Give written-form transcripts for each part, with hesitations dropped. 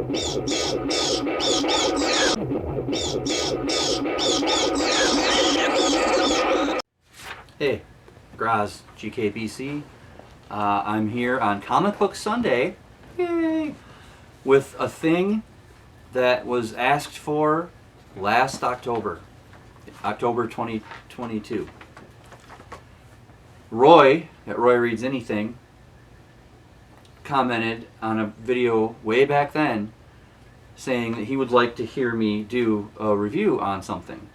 Hey, Graz, GKBC. I'm here on Comic Book Sunday, yay, with a thing that was asked for last October, October 2022. Roy, at Roy Reads Anything, commented on a video way back then saying that he would like to hear me do a review on something.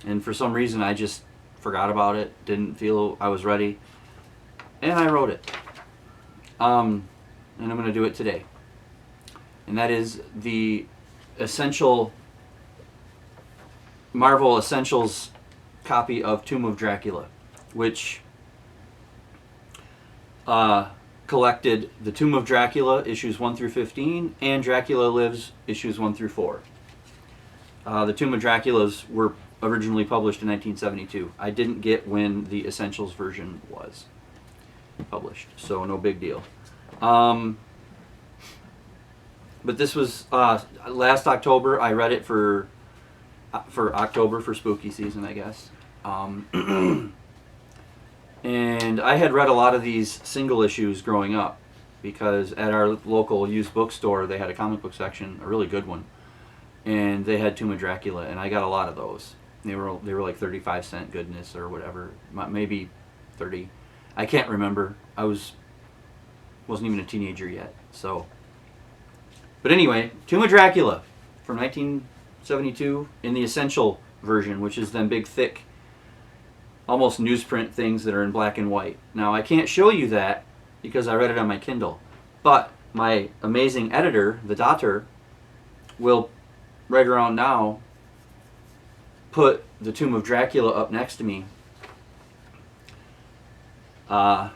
And for some reason I just forgot about it, didn't feel I was ready, and I wrote it. And I'm going to do it today. And that is the Marvel Essentials copy of Tomb of Dracula, which collected the Tomb of Dracula issues 1 through 15 and Dracula Lives issues 1 through 4. The Tomb of Draculas were originally published in 1972. I didn't get when the Essentials version was published, so no big deal. But this was last October. I read it for October, for spooky season, I guess. And I had read a lot of these single issues growing up because at our local used bookstore they had a comic book section, a really good one, and they had Tomb of Dracula, and I got a lot of those. They were like 35-cent goodness or whatever, maybe 30. I can't remember. I wasn't even a teenager yet. So, but anyway, Tomb of Dracula from 1972 in the Essential version, which is them big, thick, almost newsprint things that are in black and white. Now I can't show you that because I read it on my Kindle, but my amazing editor, the daughter, will right around now put the Tomb of Dracula up next to me, and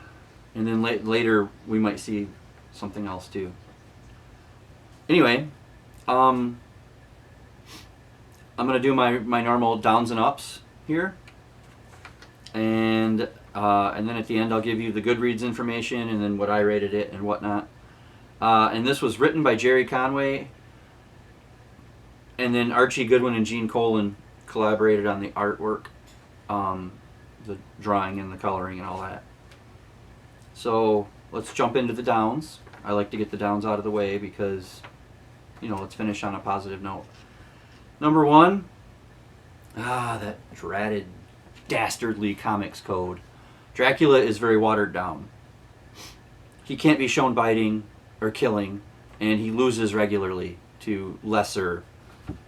then later we might see something else too. Anyway, I'm gonna do my normal downs and ups here, and then at the end I'll give you the Goodreads information and then what I rated it and whatnot. And this was written by Gerry Conway, and then Archie Goodwin and Gene Colan collaborated on the artwork, the drawing and the coloring and all that. So let's jump into the downs. I like to get the downs out of the way because, let's finish on a positive note. Number 1, that dratted, dastardly comics code. Dracula is very watered down. He can't be shown biting or killing, and he loses regularly to lesser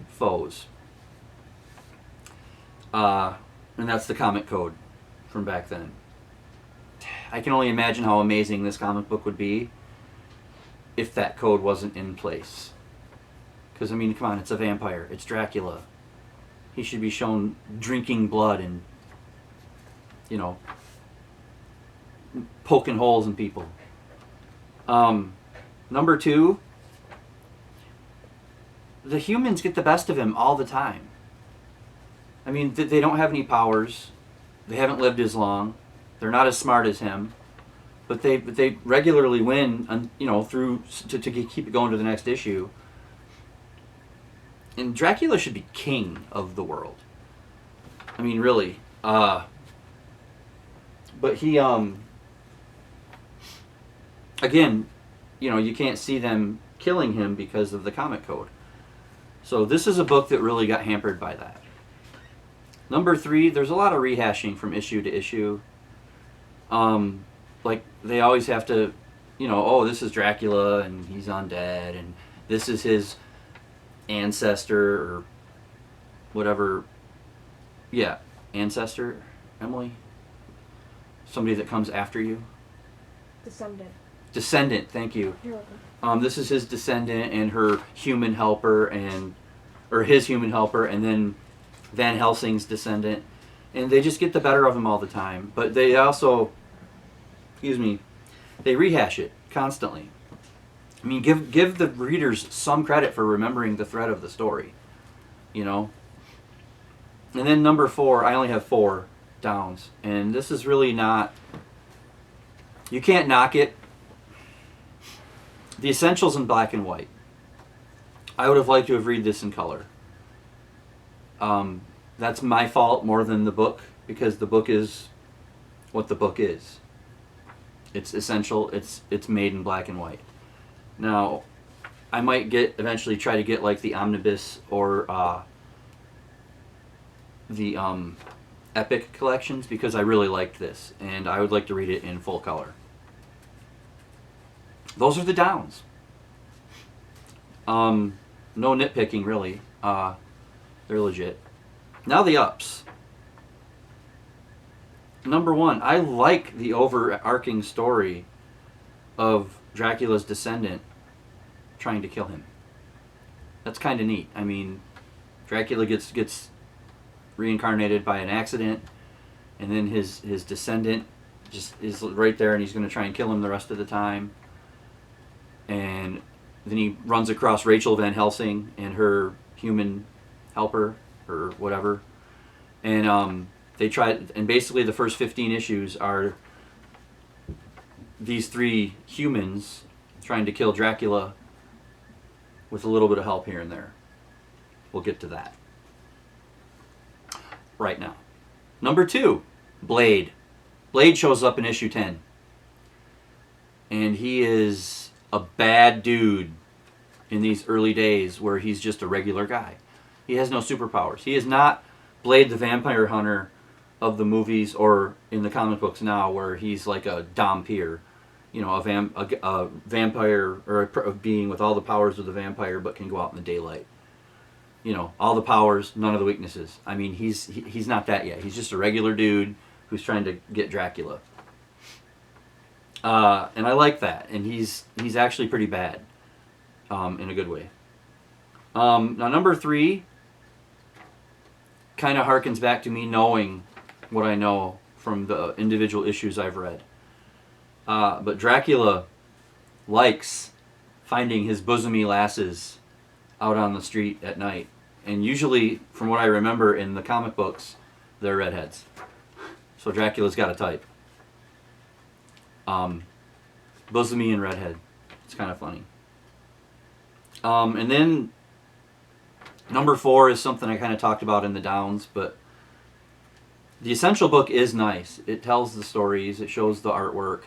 foes. And that's the comic code from back then. I can only imagine how amazing this comic book would be if that code wasn't in place. Because, come on, it's a vampire. It's Dracula. He should be shown drinking blood and, poking holes in people. Number 2, the humans get the best of him all the time. They don't have any powers. They haven't lived as long. They're not as smart as him. But they regularly win, through to keep it going to the next issue. And Dracula should be king of the world. Really. But he, again, you can't see them killing him because of the comic code. So this is a book that really got hampered by that. Number 3, there's a lot of rehashing from issue to issue. Like, they always have to, this is Dracula and he's undead and this is his ancestor or whatever. Yeah, ancestor, Emily? Somebody that comes after you? Descendant, thank you. You're welcome. This is his descendant and her human helper or his human helper, and then Van Helsing's descendant, and they just get the better of him all the time. But they also, they rehash it constantly. Give the readers some credit for remembering the thread of the story, And then number 4, I only have 4 downs, and this is really not. You can't knock it. The Essentials in black and white. I would have liked to have read this in color. That's my fault more than the book, because the book is what the book is. It's essential. It's made in black and white. Now, I might eventually try to get like the omnibus or the Epic collections, because I really liked this and I would like to read it in full color. Those are the downs. No nitpicking really. They're legit. Now the ups. Number one, I like the overarching story of Dracula's descendant trying to kill him. That's kind of neat. I mean, Dracula gets reincarnated by an accident, and then his descendant just is right there, and he's going to try and kill him the rest of the time. And then he runs across Rachel Van Helsing and her human helper, or whatever, and they try, and basically the first 15 issues are these three humans trying to kill Dracula with a little bit of help here and there. We'll get to that right now. Number two, Blade. Blade shows up in issue 10. And he is a bad dude in these early days where he's just a regular guy. He has no superpowers. He is not Blade the Vampire Hunter of the movies or in the comic books now, where he's like a Dhampir, you know, a vampire, or a being with all the powers of the vampire but can go out in the daylight. You know, all the powers, none of the weaknesses. I mean, he's not that yet. He's just a regular dude who's trying to get Dracula. And I like that. And he's actually pretty bad, in a good way. Now, number three kind of harkens back to me knowing what I know from the individual issues I've read. But Dracula likes finding his bosomy lasses out on the street at night. And usually, from what I remember in the comic books, they're redheads. So Dracula's got a type. Bosomy and redhead. It's kind of funny. And then number four is something I kind of talked about in the downs, but the essential book is nice. It tells the stories, it shows the artwork,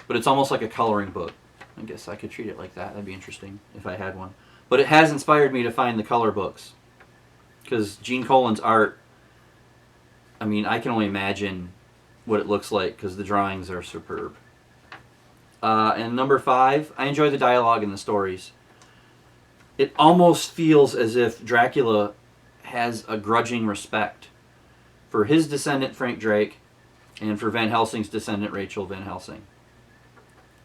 but it's almost like a coloring book. I guess I could treat it like that. That'd be interesting if I had one. But it has inspired me to find the color books, because Gene Colan's art, I mean, I can only imagine what it looks like because the drawings are superb. And number five, I enjoy the dialogue and the stories. It almost feels as if Dracula has a grudging respect for his descendant Frank Drake and for Van Helsing's descendant Rachel Van Helsing,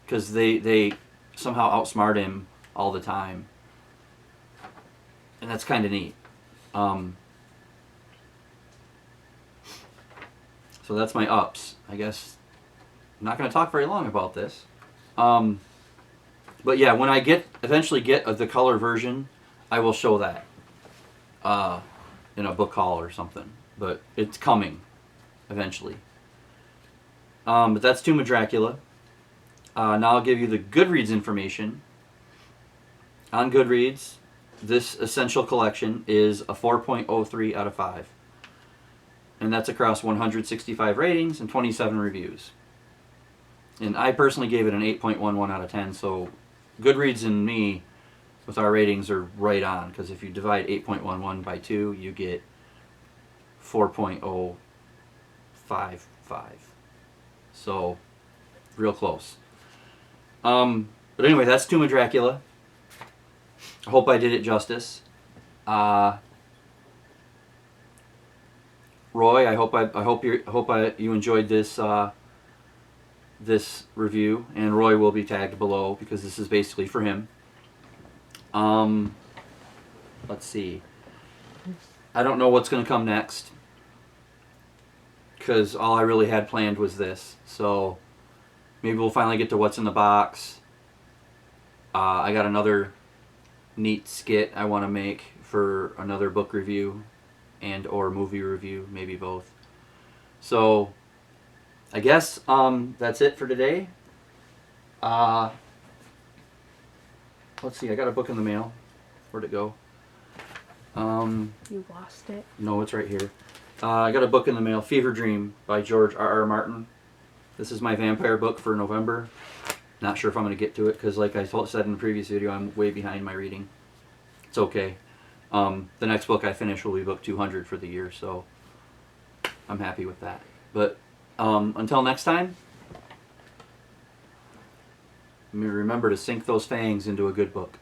because they somehow outsmart him all the time, and that's kind of neat. So that's my ups. I guess I'm not going to talk very long about this. But yeah, when I eventually get the color version, I will show that in a book haul or something. But it's coming eventually. But that's Tomb of Dracula. Now I'll give you the Goodreads information. On Goodreads, this essential collection is a 4.03 out of 5. And that's across 165 ratings and 27 reviews. And I personally gave it an 8.11 out of 10, so Goodreads and me, with our ratings, are right on, because if you divide 8.11 by 2, you get 4.055. So, real close. But anyway, that's Tomb of Dracula. I hope I did it justice. Roy, I hope you enjoyed this this review, and Roy will be tagged below because this is basically for him. Let's see. I don't know what's going to come next, because all I really had planned was this. So maybe we'll finally get to what's in the box. I got another neat skit I want to make for another book review and or movie review, maybe both. So I guess that's it for today. Let's see, I got a book in the mail. Where'd it go? You lost it. No, it's right here. I got a book in the mail, Fever Dream by George R.R. Martin. This is my vampire book for November. Not sure if I'm going to get to it because, like I said in the previous video, I'm way behind my reading. It's okay. The next book I finish will be book 200 for the year, so I'm happy with that. But until next time, remember to sink those fangs into a good book.